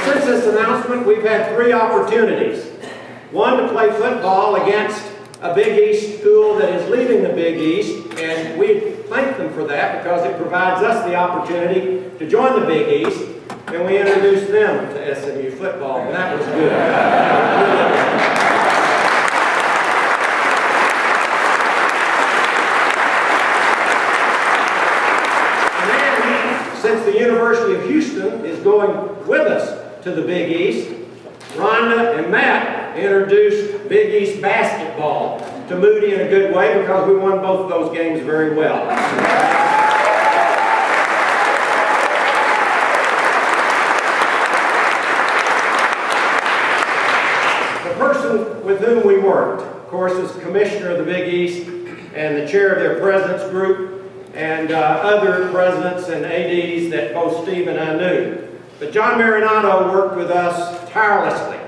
since this announcement, we've had 3 opportunities. One, to play football against a Big East school that is leaving the Big East, and we thank them for that because it provides us the opportunity to join the Big East, and we introduced them to SMU football, and that was good. Since the University of Houston is going with us to the Big East, Rhonda and Matt introduced Big East basketball to Moody in a good way because we won both of those games very well. The person with whom we worked, of course, is Commissioner of the Big East and the chair of their president's group, and other presidents and ADs that both Steve and I knew. But John Marinatto worked with us tirelessly.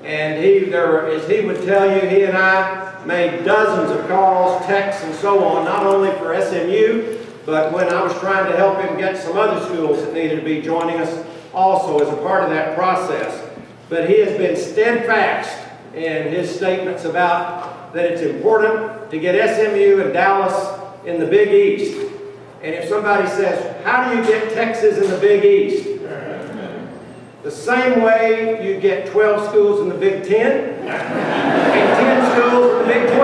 And as he would tell you, he and I made dozens of calls, texts, and so on, not only for SMU, but when I was trying to help him get some other schools that needed to be joining us also as a part of that process. But he has been steadfast in his statements about that it's important to get SMU and Dallas in the Big East. And if somebody says, how do you get Texas in the Big East? The same way you get 12 schools in the Big Ten and 10 schools in the Big 12.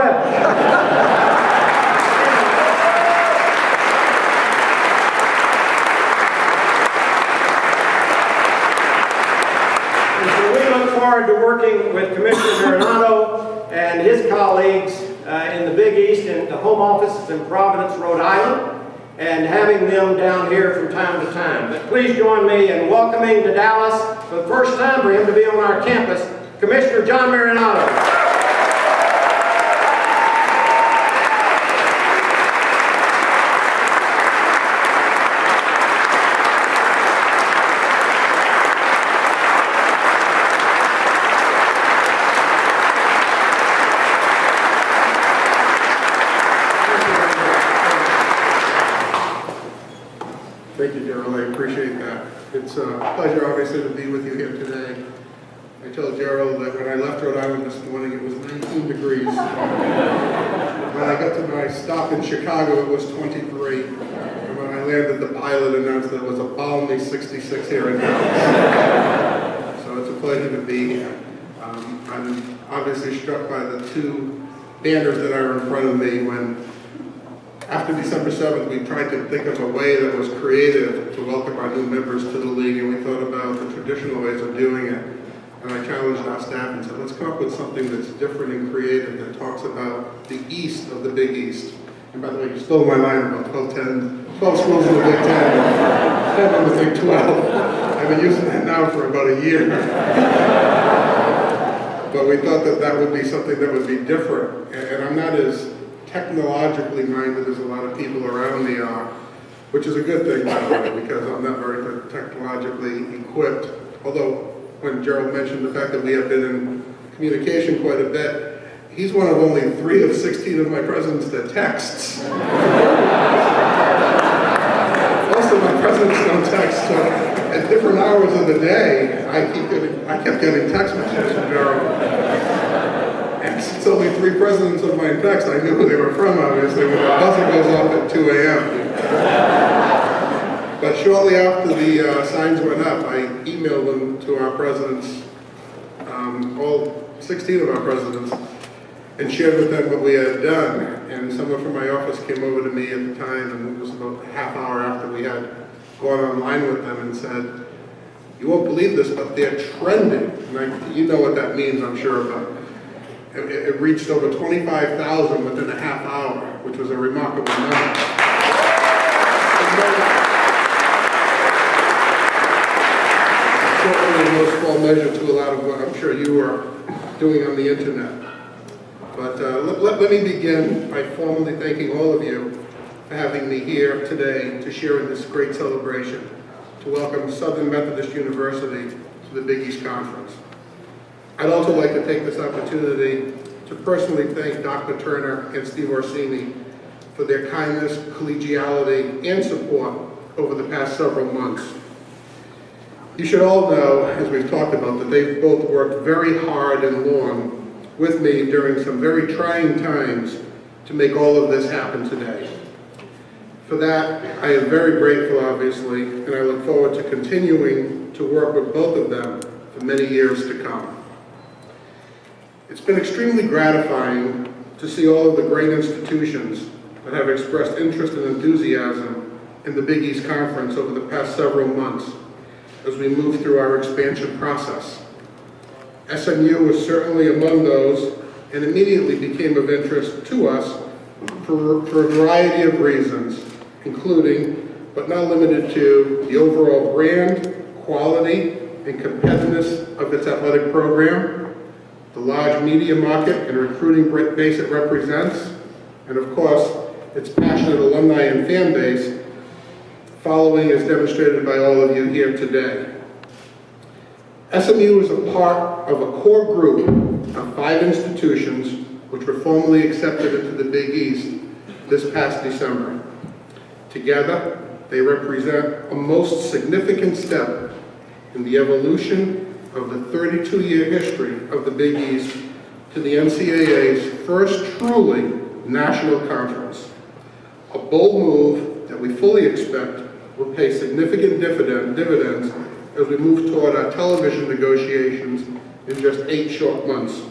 And so we look forward to working with Commissioner Marinatto and his colleagues in the Big East, and the home office is in Providence, Rhode Island, and having them down here from time to time. But please join me in welcoming to Dallas for the first time for him to be on our campus, Commissioner John Marinatto. Thank you, Gerald. I appreciate that. It's a pleasure, obviously, to be with you here today. I told Gerald that when I left Rhode Island this morning, it was 19 degrees. When I got to my stop in Chicago, it was 23. And when I landed, the pilot announced that it was a balmy 66 here in Dallas. So it's a pleasure to be here. I'm obviously struck by the 2 banners that are in front of me when after December 7th, we tried to think of a way that was creative to welcome our new members to the league, and we thought about the traditional ways of doing it. And I challenged our staff and said, let's come up with something that's different and creative that talks about the East of the Big East. And by the way, you stole my line about 12 schools in the Big 10, 10 in the Big 12. I've been using that now for about a year. But we thought that that would be something that would be different. And I'm not as technologically minded as a lot of people around me are, which is a good thing, by the way, because I'm not very technologically equipped. Although, when Gerald mentioned the fact that we have been in communication quite a bit, he's one of only 3 of 16 of my presidents that texts. Most of my presidents don't text, so at different hours of the day, I kept getting text messages from Gerald. And since only 3 presidents of my text, I knew who they were from, obviously, when the buzzer goes off at 2 a.m. But shortly after the signs went up, I emailed them to our presidents, all 16 of our presidents, and shared with them what we had done. And someone from my office came over to me at the time, and it was about a half hour after we had gone online with them, and said, you won't believe this, but they're trending. And you know what that means, I'm sure, but it reached over 25,000 within a half hour, which was a remarkable number. Certainly in no small measure to a lot of what I'm sure you are doing on the internet. But let me begin by formally thanking all of you for having me here today to share in this great celebration, to welcome Southern Methodist University to the Big East Conference. I'd also like to take this opportunity to personally thank Dr. Turner and Steve Orsini for their kindness, collegiality, and support over the past several months. You should all know, as we've talked about, that they've both worked very hard and long with me during some very trying times to make all of this happen today. For that, I am very grateful, obviously, and I look forward to continuing to work with both of them for many years to come. It's been extremely gratifying to see all of the great institutions that have expressed interest and enthusiasm in the Big East Conference over the past several months as we move through our expansion process. SMU was certainly among those and immediately became of interest to us for a variety of reasons, including, but not limited to, the overall brand, quality, and competitiveness of its athletic program, the large media market and recruiting base it represents, and of course, its passionate alumni and fan base, following as demonstrated by all of you here today. SMU is a part of a core group of 5 institutions which were formally accepted into the Big East this past December. Together, they represent a most significant step in the evolution of the 32-year history of the Big East to the NCAA's first truly national conference. A bold move that we fully expect will pay significant dividends as we move toward our television negotiations in just 8 short months.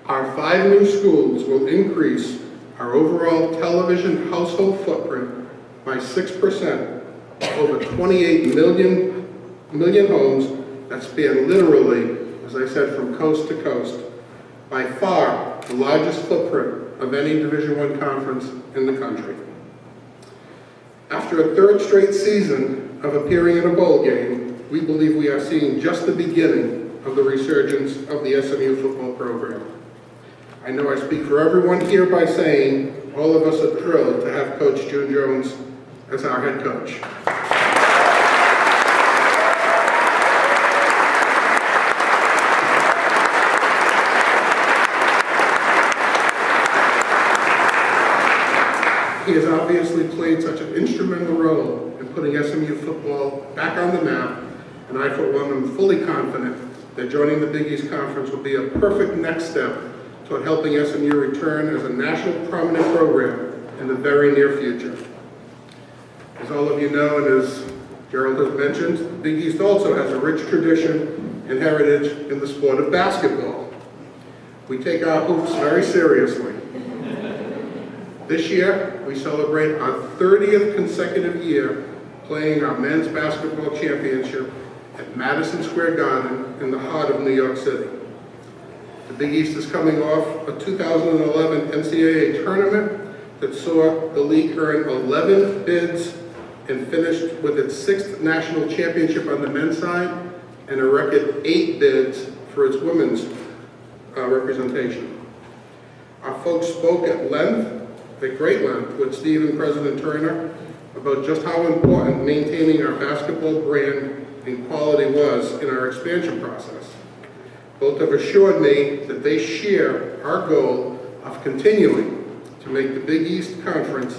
Our 5 new schools will increase our overall television household footprint by 6%, over 28 million homes that span literally, as I said, from coast to coast, by far the largest footprint of any Division I conference in the country. After a 3rd straight season of appearing in a bowl game, we believe we are seeing just the beginning of the resurgence of the SMU football program. I know I speak for everyone here by saying all of us are thrilled to have Coach June Jones as our head coach. He has obviously played such an instrumental role in putting SMU football back on the map, and I, for one, am fully confident that joining the Big East Conference will be a perfect next step toward helping SMU return as a national prominent program in the very near future. As all of you know, and as Gerald has mentioned, the Big East also has a rich tradition and heritage in the sport of basketball. We take our hoops very seriously. This year, we celebrate our 30th consecutive year playing our men's basketball championship at Madison Square Garden in the heart of New York City. The Big East is coming off a 2011 NCAA tournament that saw the league earn 11 bids and finished with its 6th national championship on the men's side and a record 8 bids for its women's representation. Our folks spoke at great length with Steve and President Turner about just how important maintaining our basketball brand and quality was in our expansion process. Both have assured me that they share our goal of continuing to make the Big East Conference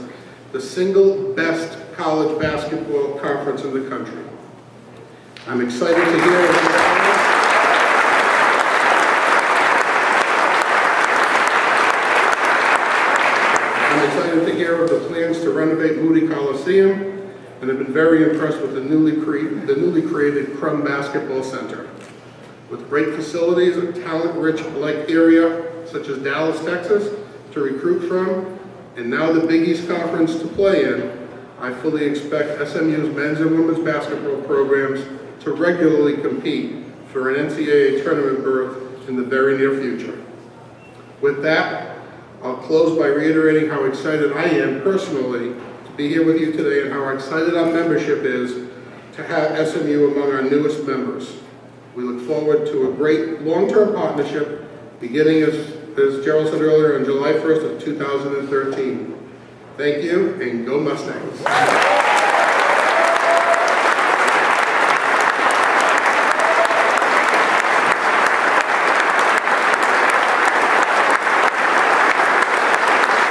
the single best college basketball conference in the country. I'm excited to hear of the plans to renovate Moody Coliseum, and have been very impressed with the newly created Crum Basketball Center. With great facilities, a talent-rich like area such as Dallas, Texas, to recruit from, and now the Big East Conference to play in, I fully expect SMU's men's and women's basketball programs to regularly compete for an NCAA tournament berth in the very near future. With that, I'll close by reiterating how excited I am personally to be here with you today and how excited our membership is to have SMU among our newest members. We look forward to a great long-term partnership beginning, as Gerald said earlier, on July 1st of 2013. Thank you, and go Mustangs.